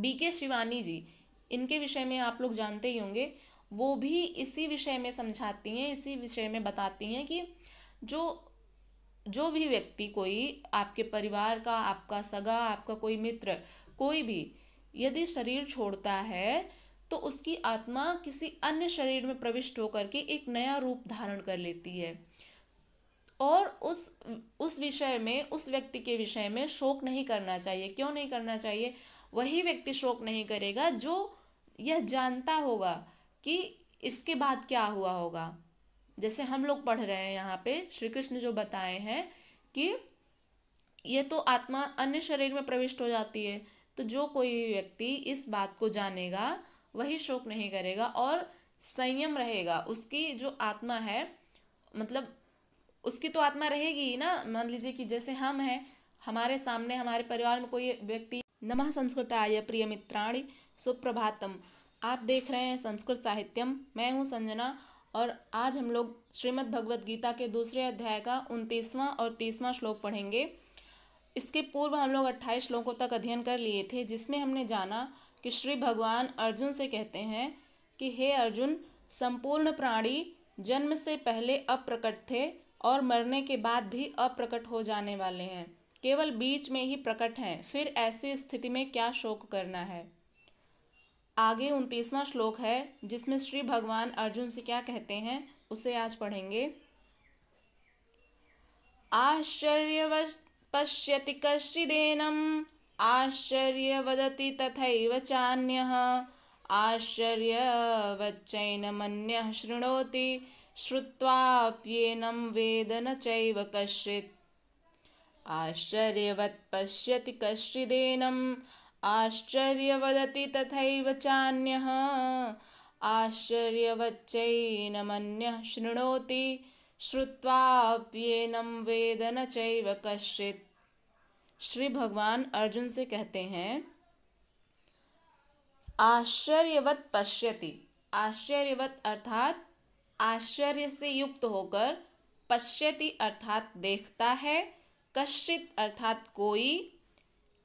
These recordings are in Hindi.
बीके शिवानी जी, इनके विषय में आप लोग जानते ही होंगे। वो भी इसी विषय में समझाती हैं, इसी विषय में बताती हैं कि जो भी व्यक्ति, कोई आपके परिवार का, आपका सगा, आपका कोई मित्र, कोई भी यदि शरीर छोड़ता है तो उसकी आत्मा किसी अन्य शरीर में प्रविष्ट होकर के एक नया रूप धारण कर लेती है। और उस विषय में, उस व्यक्ति के विषय में शोक नहीं करना चाहिए। क्यों नहीं करना चाहिए? वही व्यक्ति शोक नहीं करेगा जो यह जानता होगा कि इसके बाद क्या हुआ होगा। जैसे हम लोग पढ़ रहे हैं यहाँ पे, श्री कृष्ण जो बताए हैं कि ये तो आत्मा अन्य शरीर में प्रविष्ट हो जाती है, तो जो कोई व्यक्ति इस बात को जानेगा वही शोक नहीं करेगा और संयम रहेगा। उसकी जो आत्मा है, मतलब उसकी तो आत्मा रहेगी ही ना। मान लीजिए कि जैसे हम हैं, हमारे सामने हमारे परिवार में कोई व्यक्ति, नमः संस्कृताय प्रिय मित्राणि सुप्रभातम। आप देख रहे हैं संस्कृत साहित्यम। मैं हूँ संजना और आज हम लोग श्रीमद् भगवद गीता के दूसरे अध्याय का 29वां और 30वां श्लोक पढ़ेंगे। इसके पूर्व हम लोग 28 श्लोकों तक अध्ययन कर लिए थे, जिसमें हमने जाना कि श्री भगवान अर्जुन से कहते हैं कि हे अर्जुन, संपूर्ण प्राणी जन्म से पहले अप्रकट थे और मरने के बाद भी अप्रकट हो जाने वाले हैं, केवल बीच में ही प्रकट हैं। फिर ऐसी स्थिति में क्या शोक करना है। आगे 29वां श्लोक है, जिसमें श्री भगवान अर्जुन से क्या कहते हैं उसे आज पढ़ेंगे। आश्चर्यवत् पश्यति कश्चिदेनम् आश्चर्य वदति तथैव चान्यः आश्चर्यवच्चैनमन्यः शृणोति श्रुत्वाप्येनं वेद न चैव कश्चित्। आश्चर्यवत् पश्यति कश्चिदेनम् आश्चर्य वदति तथैव चान्यः आश्चर्यवच्चैनमन्यः शृणोति श्रुत्वाप्येनं वेद न चैव कश्चित्। श्री भगवान अर्जुन से कहते हैं, आश्चर्यवत् पश्यति। आश्चर्यवत् अर्थात आश्चर्य से युक्त होकर, पश्यति अर्थात देखता है, कश्चित अर्थात कोई,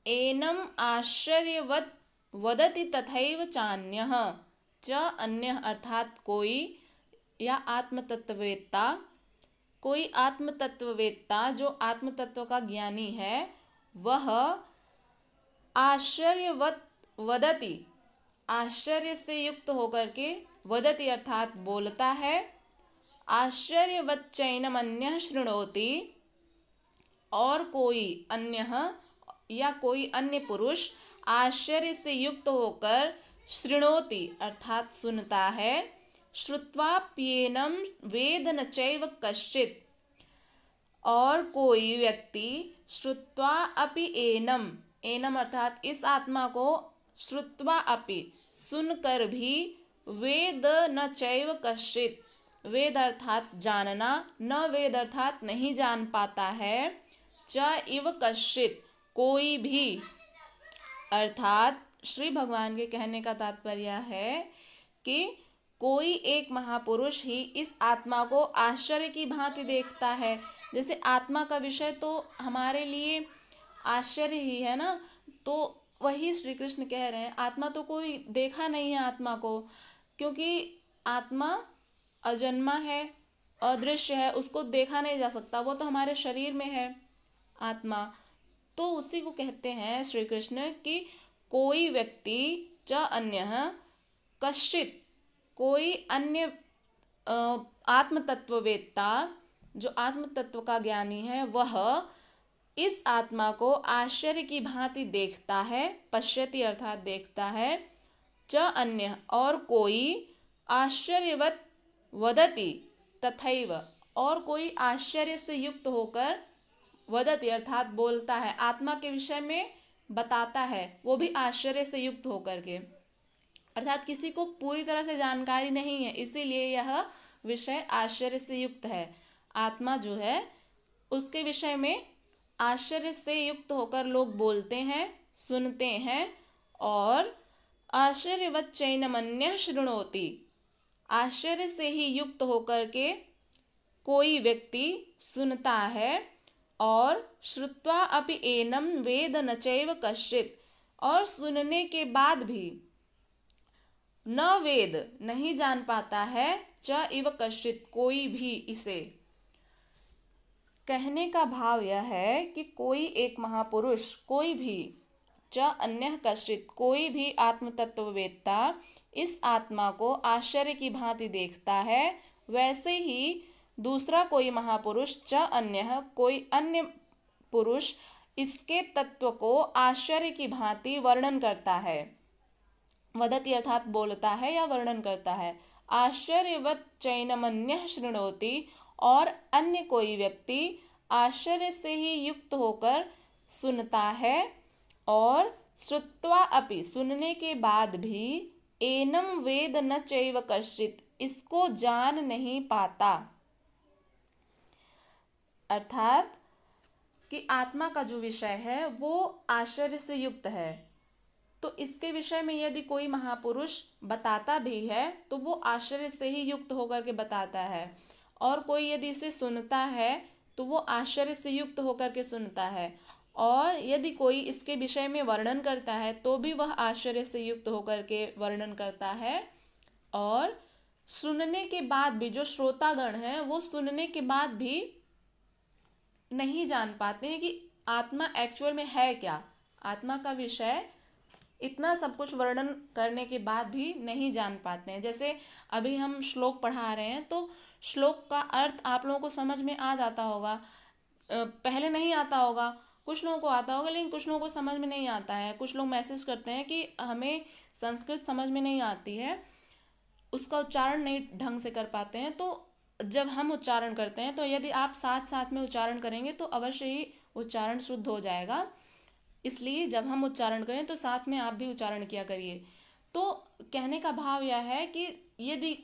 एनम आश्चर्यवत् वदति तथैव चान्यः, च अन्यः अर्थात कोई या आत्मतत्ववेत्ता। कोई आत्मतत्ववेत्ता जो आत्मतत्व का ज्ञानी है, वह आश्चर्यवत् वदति, आश्चर्य से युक्त होकर के, वदति अर्थात बोलता है, आश्चर्यवच्चैनमन्यः शृणोति, और कोई अन्य या कोई अन्य पुरुष आश्चर्य से युक्त होकर शृणोति अर्थात सुनता है, श्रुत्वाप्येनं वेद न चैव कश्चित्, और कोई व्यक्ति श्रुत्वा अपि एनम, एनम अर्थात इस आत्मा को, श्रुत्वा अपि सुनकर भी, वेद न चैव कश्चित्, वेद अर्थात जानना, न वेद अर्थात नहीं जान पाता है, च इव कश्चित् कोई भी, अर्थात श्री भगवान के कहने का तात्पर्य है कि कोई एक महापुरुष ही इस आत्मा को आश्चर्य की भांति देखता है। जैसे आत्मा का विषय तो हमारे लिए आश्चर्य ही है ना, तो वही श्री कृष्ण कह रहे हैं, आत्मा तो कोई देखा नहीं है आत्मा को, क्योंकि आत्मा अजन्मा है, अदृश्य है, उसको देखा नहीं जा सकता, वो तो हमारे शरीर में है आत्मा। तो उसी को कहते हैं श्री कृष्ण कि कोई व्यक्ति, च अन्यः कश्चित, कोई अन्य आत्मतत्ववेत्ता जो आत्मतत्व का ज्ञानी है, वह इस आत्मा को आश्चर्य की भांति देखता है, पश्यति अर्थात देखता है, च अन्य और कोई, आश्चर्यवत् वदति तथैव, और कोई आश्चर्य से युक्त होकर, वदति अर्थात बोलता है, आत्मा के विषय में बताता है, वो भी आश्चर्य से युक्त होकर के, अर्थात किसी को पूरी तरह से जानकारी नहीं है, इसीलिए यह विषय आश्चर्य से युक्त है। आत्मा जो है उसके विषय में आश्चर्य से युक्त होकर लोग बोलते हैं, सुनते हैं, और आश्चर्यवच्चैनमन्यः शृणोति, आश्चर्य से ही युक्त होकर के कोई व्यक्ति सुनता है, और श्रुत्वा अपि एनं वेद न चैव कश्चित्, और सुनने के बाद भी न वेद नहीं जान पाता है, च इव कश्चित कोई भी इसे। कहने का भाव यह है कि कोई एक महापुरुष, कोई भी, च अन्य कश्चित कोई भी आत्मतत्ववेत्ता इस आत्मा को आश्चर्य की भांति देखता है, वैसे ही दूसरा कोई महापुरुष, च अन्य कोई अन्य पुरुष, इसके तत्व को आश्चर्य की भांति वर्णन करता है। वदति अर्थात बोलता है या वर्णन करता है। आश्चर्यवत चैनमन्यः शृणोति, और अन्य कोई व्यक्ति आश्चर्य से ही युक्त होकर सुनता है। और श्रुत्वा अपि सुनने के बाद भी एनम वेद न चैव कश्चित इसको जान नहीं पाता। अर्थात कि आत्मा का जो विषय है वो आश्चर्य से युक्त है, तो इसके विषय में यदि कोई महापुरुष बताता भी है तो वो आश्चर्य से ही युक्त होकर के बताता है, और कोई यदि इसे सुनता है तो वो आश्चर्य से युक्त होकर के सुनता है, और यदि कोई इसके विषय में वर्णन करता है तो भी वह आश्चर्य से युक्त होकर के वर्णन करता है। और सुनने के बाद भी जो श्रोतागण हैं वो सुनने के बाद भी नहीं जान पाते हैं कि आत्मा एक्चुअल में है क्या। आत्मा का विषय इतना सब कुछ वर्णन करने के बाद भी नहीं जान पाते हैं। जैसे अभी हम श्लोक पढ़ा रहे हैं तो श्लोक का अर्थ आप लोगों को समझ में आ जाता होगा, पहले नहीं आता होगा, कुछ लोगों को आता होगा लेकिन कुछ लोगों को समझ में नहीं आता है। कुछ लोग मैसेज करते हैं कि हमें संस्कृत समझ में नहीं आती है, उसका उच्चारण नहीं ढंग से कर पाते हैं। तो जब हम उच्चारण करते हैं तो यदि आप साथ साथ में उच्चारण करेंगे तो अवश्य ही उच्चारण शुद्ध हो जाएगा। इसलिए जब हम उच्चारण करें तो साथ में आप भी उच्चारण किया करिए। तो कहने का भाव यह है कि यदि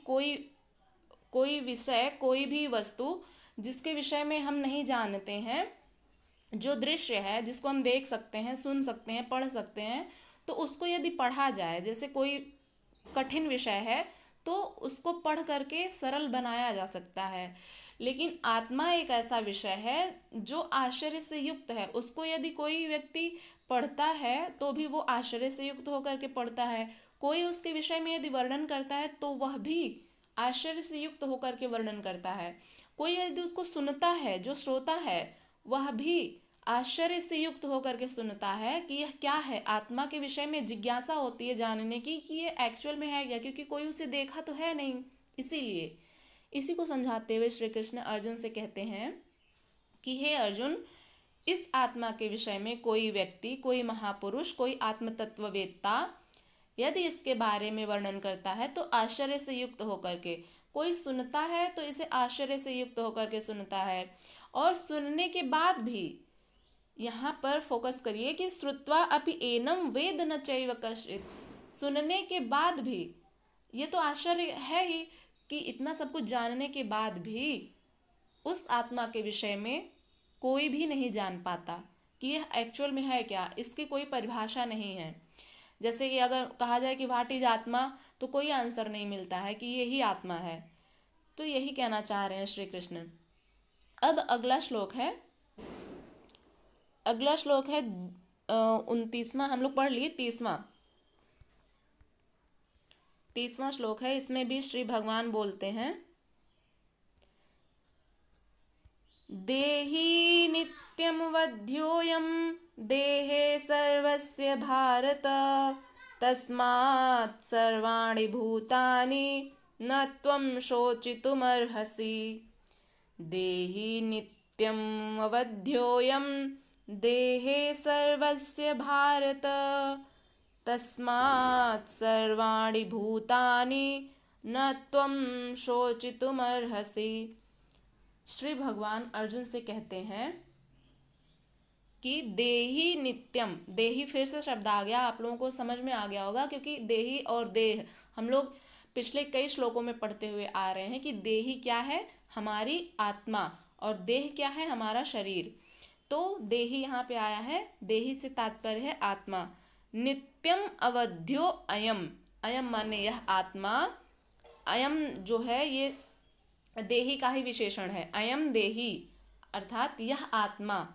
कोई विषय, कोई भी वस्तु जिसके विषय में हम नहीं जानते हैं, जो दृश्य है जिसको हम देख सकते हैं, सुन सकते हैं, पढ़ सकते हैं, तो उसको यदि पढ़ा जाए, जैसे कोई कठिन विषय है तो उसको पढ़ करके सरल बनाया जा सकता है। लेकिन आत्मा एक ऐसा विषय है जो आश्चर्य से युक्त है, उसको यदि कोई व्यक्ति पढ़ता है तो भी वो आश्चर्य से युक्त होकर के पढ़ता है। कोई उसके विषय में यदि वर्णन करता है तो वह भी आश्चर्य से युक्त होकर के वर्णन करता है। कोई यदि उसको सुनता है, जो श्रोता है वह भी आश्चर्य से युक्त होकर के सुनता है कि यह क्या है। आत्मा के विषय में जिज्ञासा होती है जानने की कि ये एक्चुअल में है क्या, क्योंकि कोई उसे देखा तो है नहीं। इसीलिए इसी को समझाते हुए श्री कृष्ण अर्जुन से कहते हैं कि हे अर्जुन, इस आत्मा के विषय में कोई व्यक्ति, कोई महापुरुष, कोई आत्मतत्ववेत्ता यदि इसके बारे में वर्णन करता है तो आश्चर्य से युक्त होकर के, कोई सुनता है तो इसे आश्चर्य से युक्त होकर के सुनता है। और सुनने के बाद भी, यहाँ पर फोकस करिए कि श्रुत्वा अपि एनम वेद न चैव कश्चित्, सुनने के बाद भी, ये तो आश्चर्य है ही कि इतना सब कुछ जानने के बाद भी उस आत्मा के विषय में कोई भी नहीं जान पाता कि यह एक्चुअल में है क्या, इसकी कोई परिभाषा नहीं है। जैसे कि अगर कहा जाए कि व्हाट इज आत्मा, तो कोई आंसर नहीं मिलता है कि यही आत्मा है। तो यही कहना चाह रहे हैं श्री कृष्ण। अब अगला श्लोक है 29वां, हम लोग पढ़ लिए 30वां श्लोक है। इसमें भी श्री भगवान बोलते हैं, देहि नित्यं वध्योऽयं देहे सर्वस्य भारत, तस्मात् सर्वाणि भूतानि न त्वं शोचितुमर्हसि। देहि नित्यं अवध्योऽयं देहे सर्वस्य भारत, तस्मात् सर्वाणि भूतानि न त्वं शोचितुमर्हसि। श्री भगवान अर्जुन से कहते हैं कि देहि नित्यम, देहि फिर से शब्द आ गया, आप लोगों को समझ में आ गया होगा, क्योंकि देहि और देह हम लोग पिछले कई श्लोकों में पढ़ते हुए आ रहे हैं कि देहि क्या है, हमारी आत्मा, और देह क्या है, हमारा शरीर। तो देहि यहाँ पे आया है, देहि से तात्पर्य है आत्मा। नित्यम अवध्यो अयम, अयम माने यह आत्मा, अयम जो है ये देहि का ही विशेषण है। अयम देहि अर्थात यह आत्मा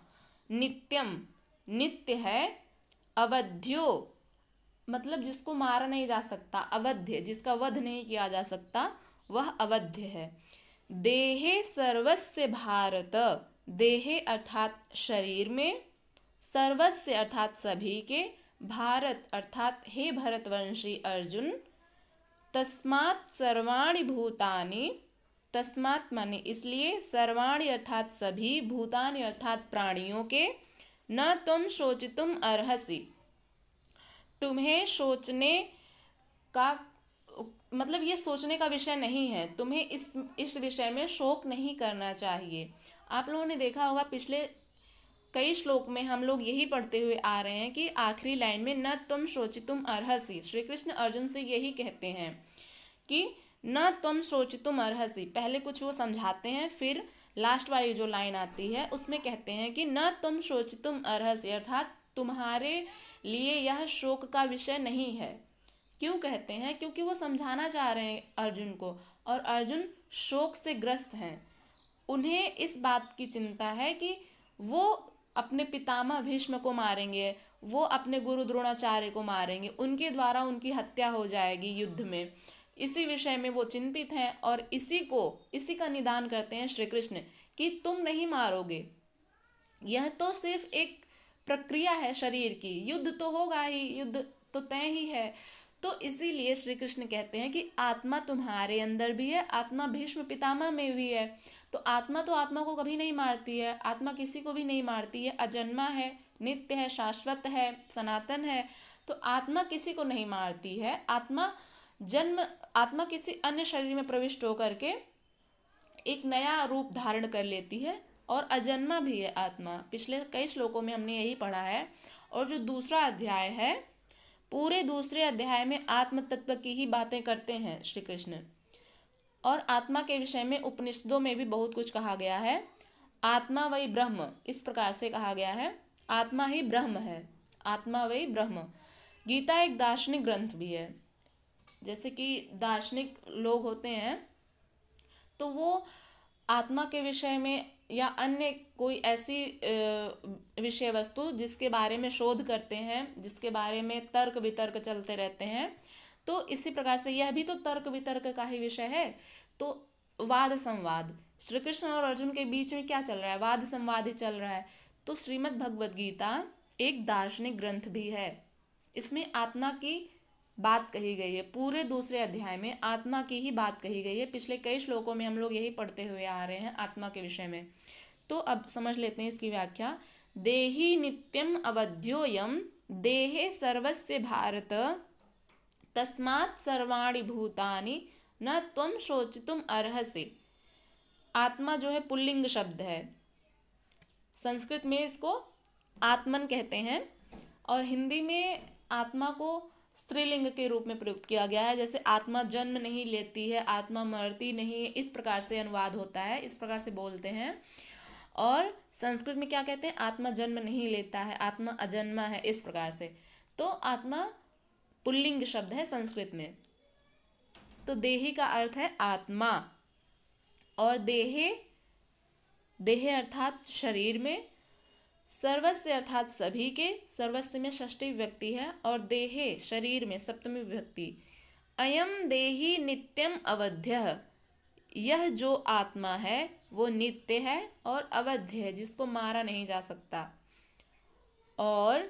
नित्यम, नित्य है, अवध्यो मतलब जिसको मारा नहीं जा सकता, अवध्य जिसका वध नहीं किया जा सकता वह अवध्य है। देहे सर्वस्य भारत, देहे अर्थात शरीर में, सर्वस्य अर्थात सभी के, भारत अर्थात हे भरतवंशी अर्जुन, तस्मात् सर्वाणि भूतानि, तस्मात् माने इसलिए, सर्वाणि अर्थात सभी, भूतानि अर्थात प्राणियों के, न तुम शोचितुम अर्हसि तुम्हें सोचने का मतलब ये सोचने का विषय नहीं है, तुम्हें इस विषय में शोक नहीं करना चाहिए। आप लोगों ने देखा होगा पिछले कई श्लोक में हम लोग यही पढ़ते हुए आ रहे हैं कि आखिरी लाइन में न तुम शोचितुम अर्हसि, श्री कृष्ण अर्जुन से यही कहते हैं कि न तुम शोचितुम अर्हसि। पहले कुछ वो समझाते हैं, फिर लास्ट वाली जो लाइन आती है उसमें कहते हैं कि न तुम शोचितुम अर्हसि, अर्थात तुम्हारे लिए यह शोक का विषय नहीं है। क्यों कहते हैं? क्योंकि वो समझाना चाह रहे हैं अर्जुन को, और अर्जुन शोक से ग्रस्त हैं। उन्हें इस बात की चिंता है कि वो अपने पितामह भीष्म को मारेंगे, वो अपने गुरु द्रोणाचार्य को मारेंगे, उनके द्वारा उनकी हत्या हो जाएगी युद्ध में। इसी विषय में वो चिंतित हैं और इसी का निदान करते हैं श्री कृष्ण कि तुम नहीं मारोगे, यह तो सिर्फ एक प्रक्रिया है शरीर की, युद्ध तो होगा ही, युद्ध तो तय ही है। तो इसीलिए श्री कृष्ण कहते हैं कि आत्मा तुम्हारे अंदर भी है, आत्मा भीष्म पितामह में भी है। तो आत्मा को कभी नहीं मारती है, आत्मा किसी को भी नहीं मारती है, अजन्मा है, नित्य है, शाश्वत है, सनातन है। तो आत्मा किसी को नहीं मारती है। आत्मा किसी अन्य शरीर में प्रविष्ट होकर के एक नया रूप धारण कर लेती है और अजन्मा भी है आत्मा। पिछले कई श्लोकों में हमने यही पढ़ा है। और जो दूसरा अध्याय है, पूरे दूसरे अध्याय में आत्म तत्व की ही बातें करते हैं श्री कृष्ण। और आत्मा के विषय में उपनिषदों में भी बहुत कुछ कहा गया है। आत्मा वही ब्रह्म, इस प्रकार से कहा गया है, आत्मा ही ब्रह्म है, आत्मा वही ब्रह्म। गीता एक दार्शनिक ग्रंथ भी है। जैसे कि दार्शनिक लोग होते हैं तो वो आत्मा के विषय में या अन्य कोई ऐसी विषय वस्तु जिसके बारे में शोध करते हैं, जिसके बारे में तर्क वितर्क चलते रहते हैं, तो इसी प्रकार से यह भी तो तर्क वितर्क का ही विषय है। तो वाद संवाद, श्री कृष्ण और अर्जुन के बीच में क्या चल रहा है? वाद संवाद ही चल रहा है। तो श्रीमद् भगवद गीता एक दार्शनिक ग्रंथ भी है। इसमें आत्मा की बात कही गई है, पूरे दूसरे अध्याय में आत्मा की ही बात कही गई है। पिछले कई श्लोकों में हम लोग यही पढ़ते हुए आ रहे हैं आत्मा के विषय में। तो अब समझ लेते हैं इसकी व्याख्या। देहि नित्यम अवध्योयम, देहे सर्वस्य भारत, तस्मात् सर्वाणि भूतानि न त्वं शोचितुम अर्हसि। आत्मा जो है पुल्लिंग शब्द है, संस्कृत में इसको आत्मन कहते हैं और हिंदी में आत्मा को स्त्रीलिंग के रूप में प्रयुक्त किया गया है। जैसे आत्मा जन्म नहीं लेती है, आत्मा मरती नहीं है, इस प्रकार से अनुवाद होता है, इस प्रकार से बोलते हैं। और संस्कृत में क्या कहते हैं? आत्मा जन्म नहीं लेता है, आत्मा अजन्मा है, इस प्रकार से। तो आत्मा पुल्लिंग शब्द है संस्कृत में। तो देही का अर्थ है आत्मा, और देहे अर्थात शरीर में, सर्वस्य अर्थात सभी के, सर्वस्य में षष्ठी विभक्ति है, और देहे शरीर में सप्तमी विभक्ति। अयम देही नित्यम अवध्यः, यह जो आत्मा है वो नित्य है और अवध्य है, जिसको मारा नहीं जा सकता। और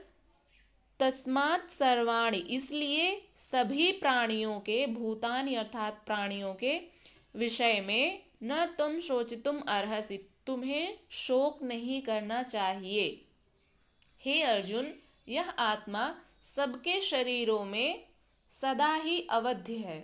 तस्मात् सर्वाणि, इसलिए सभी प्राणियों के, भूतानि अर्थात प्राणियों के विषय में न तुम शोचितुम अर्हसि, तुम्हें शोक नहीं करना चाहिए। हे अर्जुन, यह आत्मा सबके शरीरों में सदा ही अवध्य है।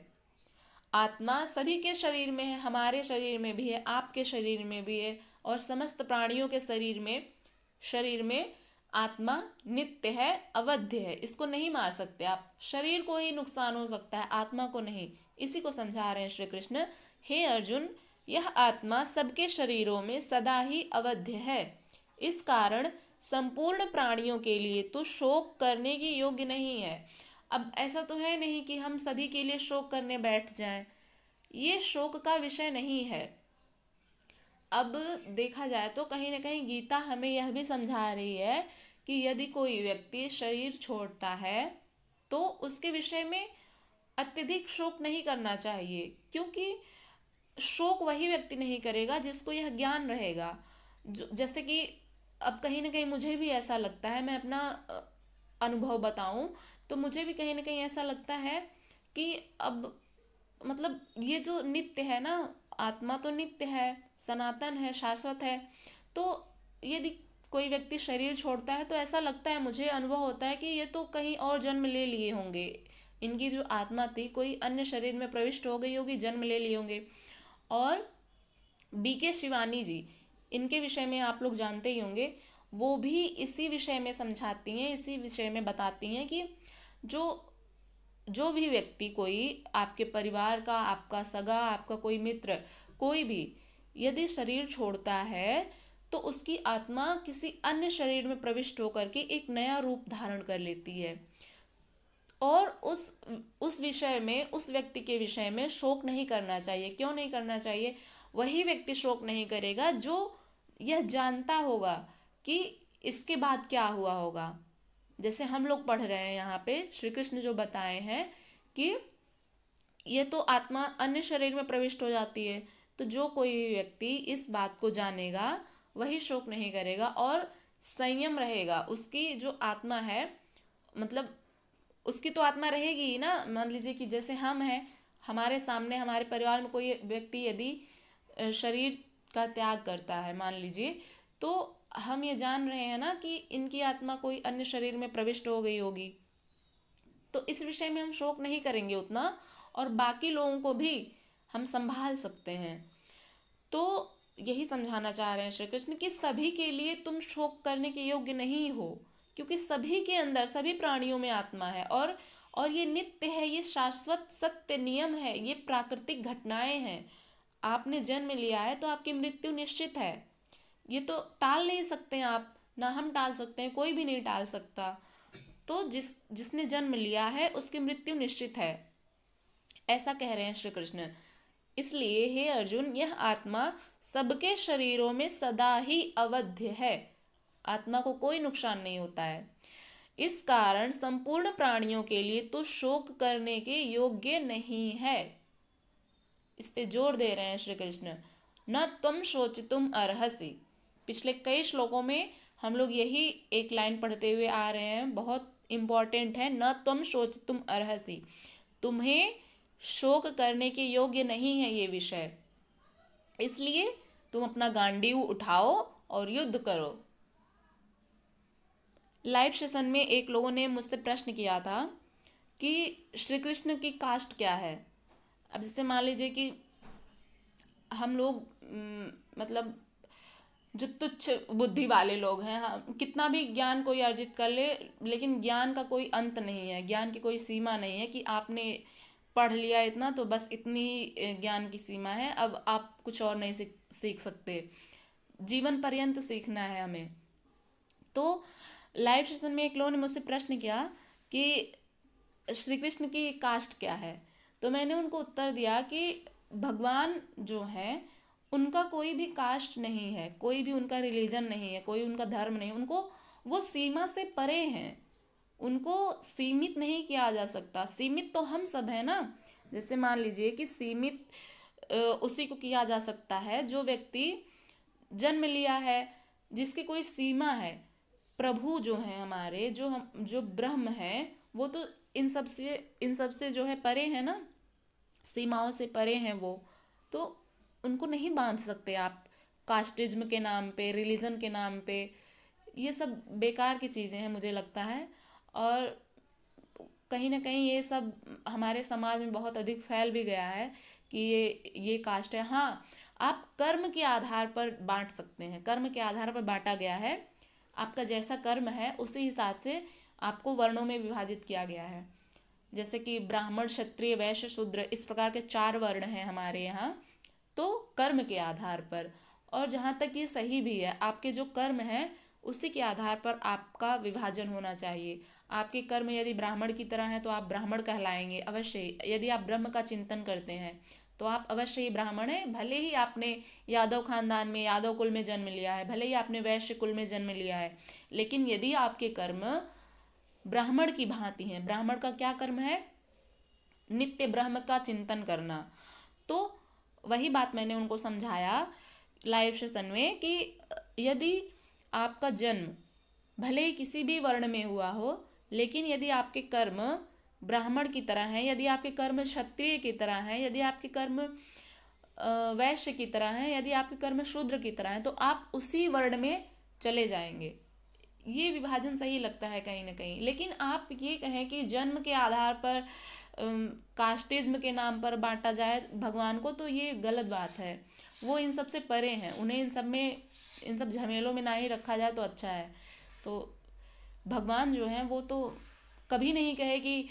आत्मा सभी के शरीर में है, हमारे शरीर में भी है, आपके शरीर में भी है, और समस्त प्राणियों के शरीर में आत्मा नित्य है, अवध्य है। इसको नहीं मार सकते आप। शरीर को ही नुकसान हो सकता है, आत्मा को नहीं। इसी को समझा रहे हैं श्री कृष्ण। हे अर्जुन, यह आत्मा सबके शरीरों में सदा ही अवध्य है, इस कारण संपूर्ण प्राणियों के लिए तो शोक करने की योग्य नहीं है। अब ऐसा तो है नहीं कि हम सभी के लिए शोक करने बैठ जाएं, ये शोक का विषय नहीं है। अब देखा जाए तो कहीं ना कहीं गीता हमें यह भी समझा रही है कि यदि कोई व्यक्ति शरीर छोड़ता है तो उसके विषय में अत्यधिक शोक नहीं करना चाहिए, क्योंकि शोक वही व्यक्ति नहीं करेगा जिसको यह ज्ञान रहेगा। जैसे कि अब कहीं ना कहीं मुझे भी ऐसा लगता है, मैं अपना अनुभव बताऊं तो मुझे भी कहीं ना कहीं ऐसा लगता है कि अब मतलब ये जो नित्य है ना, आत्मा तो नित्य है, सनातन है, शाश्वत है। तो यदि कोई व्यक्ति शरीर छोड़ता है तो ऐसा लगता है, मुझे अनुभव होता है कि ये तो कहीं और जन्म ले लिए होंगे, इनकी जो आत्मा थी कोई अन्य शरीर में प्रविष्ट हो गई होगी, जन्म ले लिए होंगे। और बीके शिवानी जी, इनके विषय में आप लोग जानते ही होंगे, वो भी इसी विषय में समझाती हैं, इसी विषय में बताती हैं कि जो जो भी व्यक्ति कोई आपके परिवार का, आपका सगा, आपका कोई मित्र, कोई भी यदि शरीर छोड़ता है तो उसकी आत्मा किसी अन्य शरीर में प्रविष्ट होकर के एक नया रूप धारण कर लेती है। और उस विषय में, उस व्यक्ति के विषय में शोक नहीं करना चाहिए। क्यों नहीं करना चाहिए? वही व्यक्ति शोक नहीं करेगा जो यह जानता होगा कि इसके बाद क्या हुआ होगा। जैसे हम लोग पढ़ रहे हैं यहाँ पे, श्री कृष्ण जो बताए हैं कि ये तो आत्मा अन्य शरीर में प्रविष्ट हो जाती है, तो जो कोई व्यक्ति इस बात को जानेगा वही शोक नहीं करेगा और संयम रहेगा। उसकी जो आत्मा है, मतलब उसकी तो आत्मा रहेगी ही ना। मान लीजिए कि जैसे हम हैं, हमारे सामने हमारे परिवार में कोई व्यक्ति यदि शरीर का त्याग करता है मान लीजिए, तो हम ये जान रहे हैं ना कि इनकी आत्मा कोई अन्य शरीर में प्रविष्ट हो गई होगी, तो इस विषय में हम शोक नहीं करेंगे उतना, और बाकी लोगों को भी हम संभाल सकते हैं। तो यही समझाना चाह रहे हैं श्री कृष्ण कि सभी के लिए तुम शोक करने के योग्य नहीं हो, क्योंकि सभी के अंदर, सभी प्राणियों में आत्मा है, और ये नित्य है, ये शाश्वत सत्य नियम है, ये प्राकृतिक घटनाएं हैं। आपने जन्म लिया है तो आपकी मृत्यु निश्चित है, ये तो टाल नहीं सकते आप, ना हम टाल सकते हैं, कोई भी नहीं टाल सकता। तो जिसने जन्म लिया है उसकी मृत्यु निश्चित है, ऐसा कह रहे हैं श्री कृष्ण। इसलिए हे अर्जुन, यह आत्मा सबके शरीरों में सदा ही अवध्य है, आत्मा को कोई नुकसान नहीं होता है। इस कारण संपूर्ण प्राणियों के लिए तो शोक करने के योग्य नहीं है। इस पे जोर दे रहे हैं श्री कृष्ण। न तुम शोचितुम अर्हसि। पिछले कई श्लोकों में हम लोग यही एक लाइन पढ़ते हुए आ रहे हैं, बहुत इंपॉर्टेंट है। न तुम शोचितुम अर्हसि, तुम्हें शोक करने के योग्य नहीं है ये विषय, इसलिए तुम अपना गांडीव उठाओ और युद्ध करो। लाइव सेशन में एक लोगों ने मुझसे प्रश्न किया था कि श्री कृष्ण की कास्ट क्या है। अब जैसे मान लीजिए कि हम लोग मतलब जो तुच्छ बुद्धि वाले लोग हैं, हाँ, कितना भी ज्ञान कोई अर्जित कर ले, लेकिन ज्ञान का कोई अंत नहीं है, ज्ञान की कोई सीमा नहीं है कि आपने पढ़ लिया इतना तो बस इतनी ही ज्ञान की सीमा है, अब आप कुछ और नहीं सीख सकते, जीवन पर्यंत सीखना है हमें। तो लाइव सेशन में एक लोगों ने मुझसे प्रश्न किया कि श्री कृष्ण की कास्ट क्या है। तो मैंने उनको उत्तर दिया कि भगवान जो है उनका कोई भी कास्ट नहीं है, कोई भी उनका रिलीजन नहीं है, कोई उनका धर्म नहीं, उनको वो सीमा से परे हैं, उनको सीमित नहीं किया जा सकता। सीमित तो हम सब है ना। जैसे मान लीजिए कि सीमित उसी को किया जा सकता है जो व्यक्ति जन्म लिया है, जिसकी कोई सीमा है। प्रभु जो है हमारे, जो ब्रह्म है, वो तो इन सब से जो है परे है ना, सीमाओं से परे हैं वो, तो उनको नहीं बांध सकते आप कास्टिज्म के नाम पे, रिलीजन के नाम पे। ये सब बेकार की चीज़ें हैं मुझे लगता है, और कहीं ना कहीं ये सब हमारे समाज में बहुत अधिक फैल भी गया है कि ये कास्ट है। हाँ, आप कर्म के आधार पर बांट सकते हैं, कर्म के आधार पर बांटा गया है, आपका जैसा कर्म है उसी हिसाब से आपको वर्णों में विभाजित किया गया है। जैसे कि ब्राह्मण, क्षत्रिय, वैश्य, शूद्र, इस प्रकार के 4 वर्ण हैं हमारे यहाँ, तो कर्म के आधार पर। और जहाँ तक ये सही भी है, आपके जो कर्म हैं उसी के आधार पर आपका विभाजन होना चाहिए। आपके कर्म यदि ब्राह्मण की तरह है तो आप ब्राह्मण कहलाएंगे अवश्य। यदि आप ब्रह्म का चिंतन करते हैं तो आप अवश्य ही ब्राह्मण हैं। भले ही आपने यादव खानदान में, यादव कुल में जन्म लिया है, भले ही आपने वैश्य कुल में जन्म लिया है, लेकिन यदि आपके कर्म ब्राह्मण की भांति हैं, ब्राह्मण का क्या कर्म है? नित्य ब्रह्म का चिंतन करना। तो वही बात मैंने उनको समझाया लाइव सेशन में कि यदि आपका जन्म भले ही किसी भी वर्ण में हुआ हो, लेकिन यदि आपके कर्म ब्राह्मण की तरह हैं, यदि आपके कर्म क्षत्रिय की तरह हैं, यदि आपके कर्म वैश्य की तरह हैं, यदि आपके कर्म शूद्र की तरह हैं, तो आप उसी वर्ण में चले जाएंगे। ये विभाजन सही लगता है कहीं ना कहीं। लेकिन आप ये कहें कि जन्म के आधार पर कास्टिज्म के नाम पर बांटा जाए भगवान को, तो ये गलत बात है। वो इन सब से परे हैं, उन्हें इन सब झमेलों में ना ही रखा जाए तो अच्छा है। तो भगवान जो हैं वो तो कभी नहीं कहे कि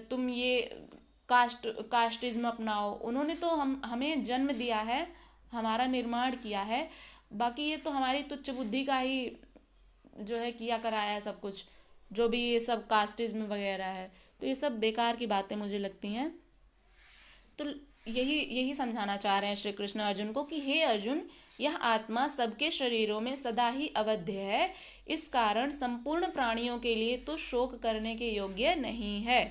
तुम ये कास्टिज्म अपनाओ। उन्होंने तो हमें जन्म दिया है, हमारा निर्माण किया है, बाकी ये तो हमारी तुच्छ बुद्धि का ही जो है किया कराया है सब कुछ, जो भी ये सब कास्टिज्म वगैरह है। तो ये सब बेकार की बातें मुझे लगती हैं। तो यही समझाना चाह रहे हैं श्री कृष्ण अर्जुन को कि हे अर्जुन, यह आत्मा सबके शरीरों में सदा ही अवध्य है, इस कारण संपूर्ण प्राणियों के लिए तो शोक करने के योग्य नहीं है।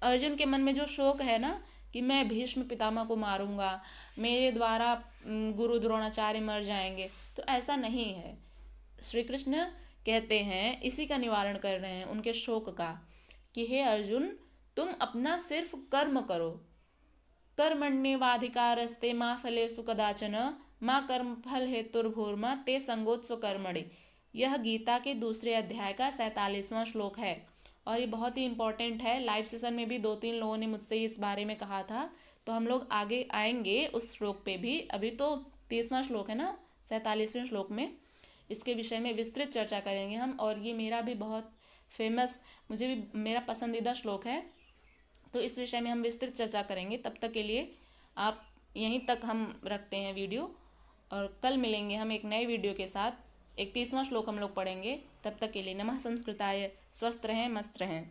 अर्जुन के मन में जो शोक है ना कि मैं भीष्म पितामह को मारूंगा, मेरे द्वारा गुरु द्रोणाचार्य मर जाएंगे, तो ऐसा नहीं है। श्री कृष्ण कहते हैं, इसी का निवारण कर रहे हैं उनके शोक का, कि हे अर्जुन, तुम अपना सिर्फ कर्म करो। कर्मण्येवाधिकारस्ते माँ फलेषु कदाचन माँ कर्म फल हेतुर्भूर्मा ते संगोत्स्व कर्मणि। यह गीता के दूसरे अध्याय का 47वां श्लोक है और ये बहुत ही इंपॉर्टेंट है। लाइव सेशन में भी 2-3 लोगों ने मुझसे इस बारे में कहा था, तो हम लोग आगे आएंगे उस श्लोक पे भी। अभी तो 30वां श्लोक है ना, 47वें श्लोक में इसके विषय में विस्तृत चर्चा करेंगे हम। और ये मेरा भी बहुत फेमस, मुझे भी मेरा पसंदीदा श्लोक है, तो इस विषय में हम विस्तृत चर्चा करेंगे। तब तक के लिए आप यहीं तक हम रखते हैं वीडियो, और कल मिलेंगे हम एक नए वीडियो के साथ। 31वां श्लोक हम लोग पढ़ेंगे। तब तक के लिए नमः संस्कृताय। स्वस्थ रहें, मस्त रहें।